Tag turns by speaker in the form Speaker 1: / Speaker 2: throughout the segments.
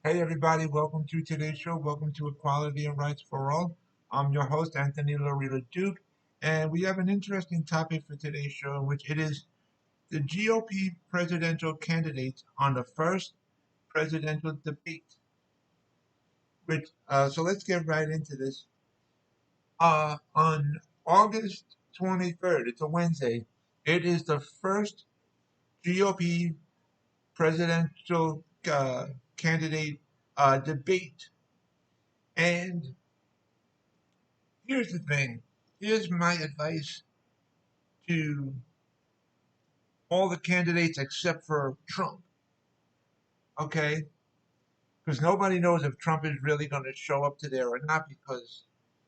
Speaker 1: Hey everybody, welcome to today's show. Welcome to Equality and Rights for All. I'm your host, Anthony Lorito-Duke, and we have an interesting topic for today's show, in which it is the GOP presidential candidates on the first presidential debate. So let's get right into this. On August 23rd, it's a Wednesday, it is the first GOP presidential candidate debate. And here's the thing. Here's my advice to all the candidates except for Trump, okay? Because nobody knows if Trump is really going to show up to there or not because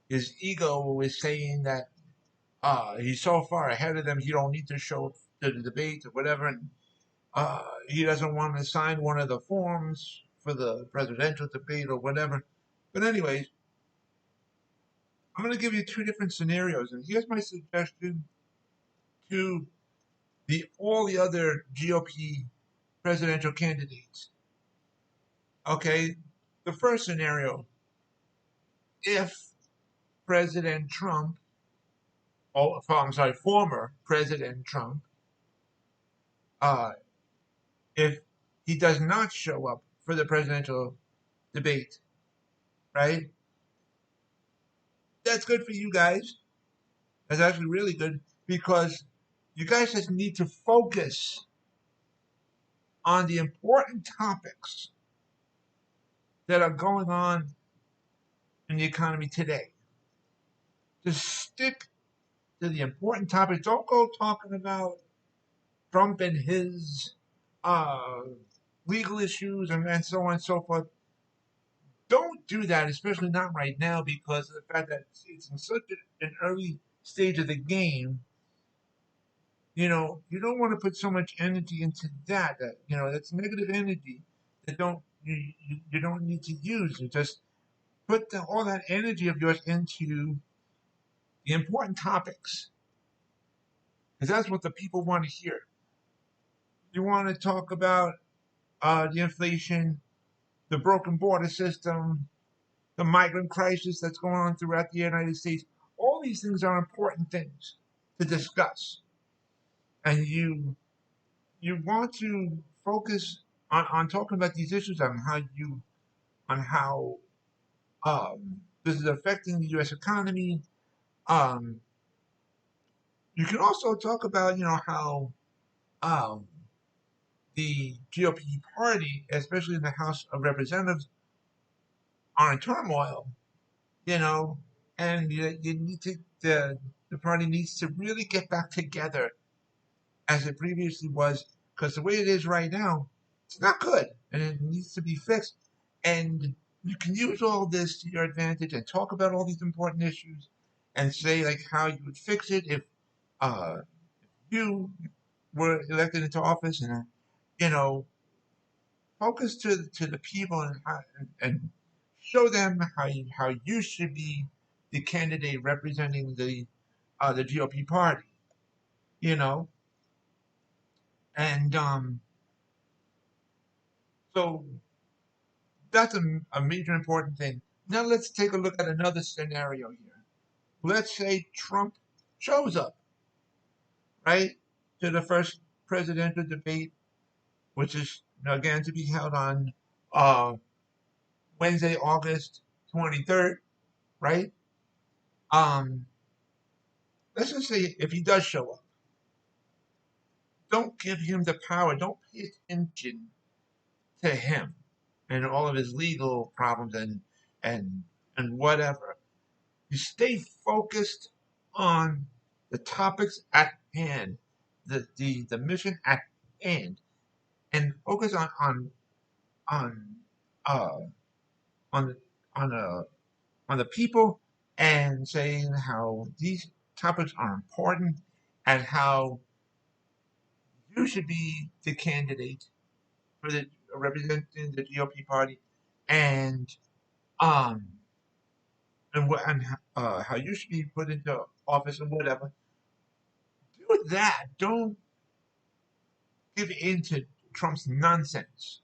Speaker 1: his ego is saying that he's so far ahead of them, he don't need to show up to the debate or whatever. And he doesn't want to sign one of the forms for the presidential debate or whatever. But anyways, I'm going to give you two different scenarios. And here's my suggestion to all the other GOP presidential candidates. Okay, the first scenario: if President Trump, I'm sorry, former President Trump, uh, if he does not show up for the presidential debate, right? That's good for you guys. That's actually really good because you guys just need to focus on the important topics that are going on in the economy today. Just stick to the important topics. Don't go talking about Trump and his uh, legal issues and so on and so forth. Don't do that, especially not right now, because of the fact that it's in such an early stage of the game. You don't want to put so much energy into that. That's negative energy that you don't need to use. You just put all that energy of yours into the important topics, because that's what the people want to hear. You want to talk about the inflation, the broken border system, the migrant crisis that's going on throughout the United States. All these things are important things to discuss. And you want to focus on talking about these issues on how this is affecting the US economy. Um, you can also talk about, how um, the GOP party, especially in the House of Representatives, are in turmoil, you know, and you need to the party needs to really get back together as it previously was, because the way it is right now, it's not good, and it needs to be fixed. And you can use all this to your advantage and talk about all these important issues, and say like how you would fix it if uh, you were elected into office, and you know focus to the people and show them how you should be the candidate representing the GOP party, you know, and so that's a major important thing. Now let's take a look at another scenario here. Let's say Trump shows up, right, to the first presidential debate, which is again to be held on uh, Wednesday, August 23rd, right? Um, let's just say if he does show up, don't give him the power. Don't pay attention to him and all of his legal problems and and whatever. You stay focused on the topics at hand, the mission at hand, and focus on uh on the on the on the people, and saying how these topics are important and how you should be the candidate for the representing the GOP party, and um and how you should be put into office and whatever. Do that. Don't give in to Trump's nonsense.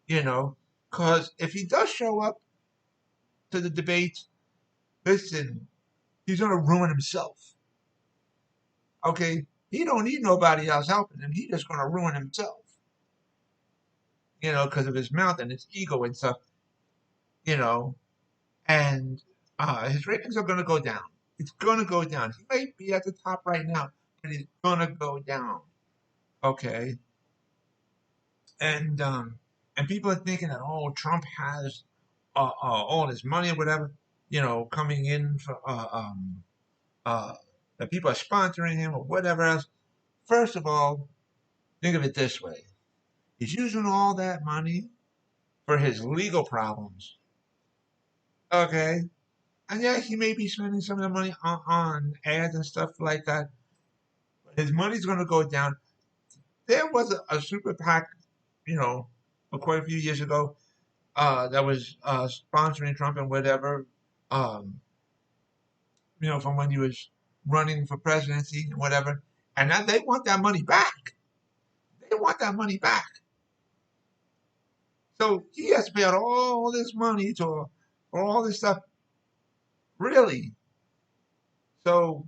Speaker 1: You know, Because if he does show up to the debate, listen, he's going to ruin himself. Okay? He don't need nobody else helping him. He's just going to ruin himself. Because of his mouth and his ego and stuff, you know, and his ratings are going to go down. It's going to go down. He may be at the top right now, but he's going to go down. Okay? And people are thinking that, oh, Trump has all this money or whatever, coming in for uh, that people are sponsoring him or whatever else. First of all, think of it this way: he's using all that money for his legal problems. Okay, and yeah, he may be spending some of the money on ads and stuff like that. But his money's going to go down. There was a super PAC, you know, quite a few years ago, that was sponsoring Trump and whatever, um, from when he was running for presidency and whatever. And now they want that money back. They want that money back. So he has to pay out all this money to for all this stuff. Really? So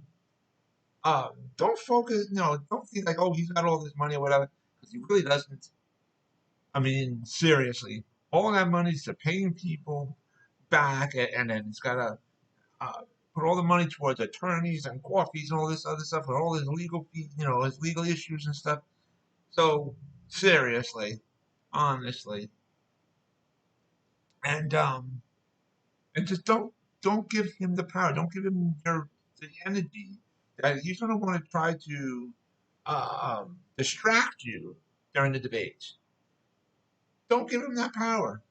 Speaker 1: don't focus. Don't think like, oh, he's got all this money or whatever, because he really doesn't. I mean, seriously, all that money is to paying people back, and then it's got to uh, put all the money towards attorneys and court fees and all this other stuff, and all his legal fees, his legal issues and stuff. So seriously, honestly, and just don't give him the power. Don't give him the energy that he's going to want to try to distract you during the debates. Don't give him that power.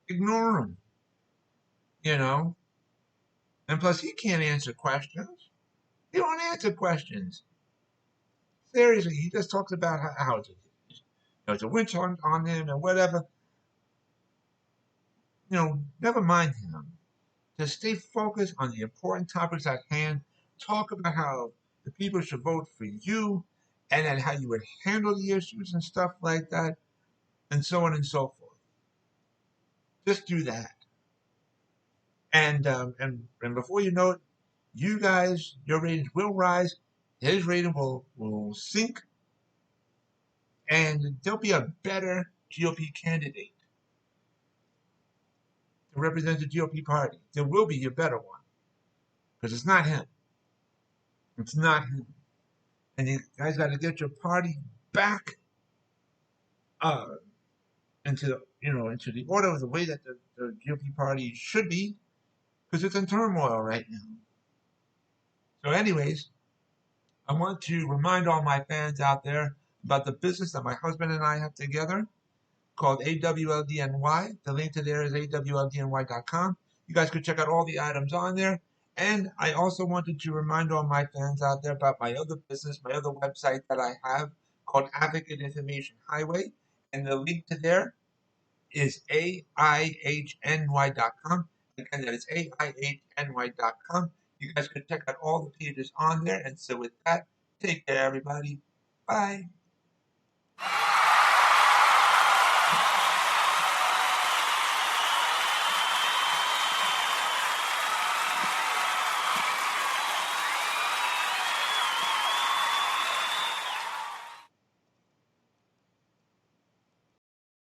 Speaker 1: Ignore him. You know. And plus, he can't answer questions. He won't answer questions. Seriously, he just talks about how it's a witch on him and whatever. Never mind him. Just stay focused on the important topics at hand. Talk about how the people should vote for you, and then how you would handle the issues and stuff like that, and so on and so forth. Just do that, and before you know it, you guys, your ratings will rise. His rating will sink, and there'll be a better GOP candidate to represent the GOP party. There will be a better one, because it's not him. It's not him. And you guys got to get your party back uh, into the order of the way that the GOP party should be, because it's in turmoil right now. So, anyways, I want to remind all my fans out there about the business that my husband and I have together called AWLDNY. The link to there is awldny.com. You guys could check out all the items on there. And I also wanted to remind all my fans out there about my other business, my other website that I have called Advocate Information Highway. And the link to there is AIHNY.com. Again, that is AIHNY.com. You guys can check out all the pages on there. And so with that, take care, everybody. Bye.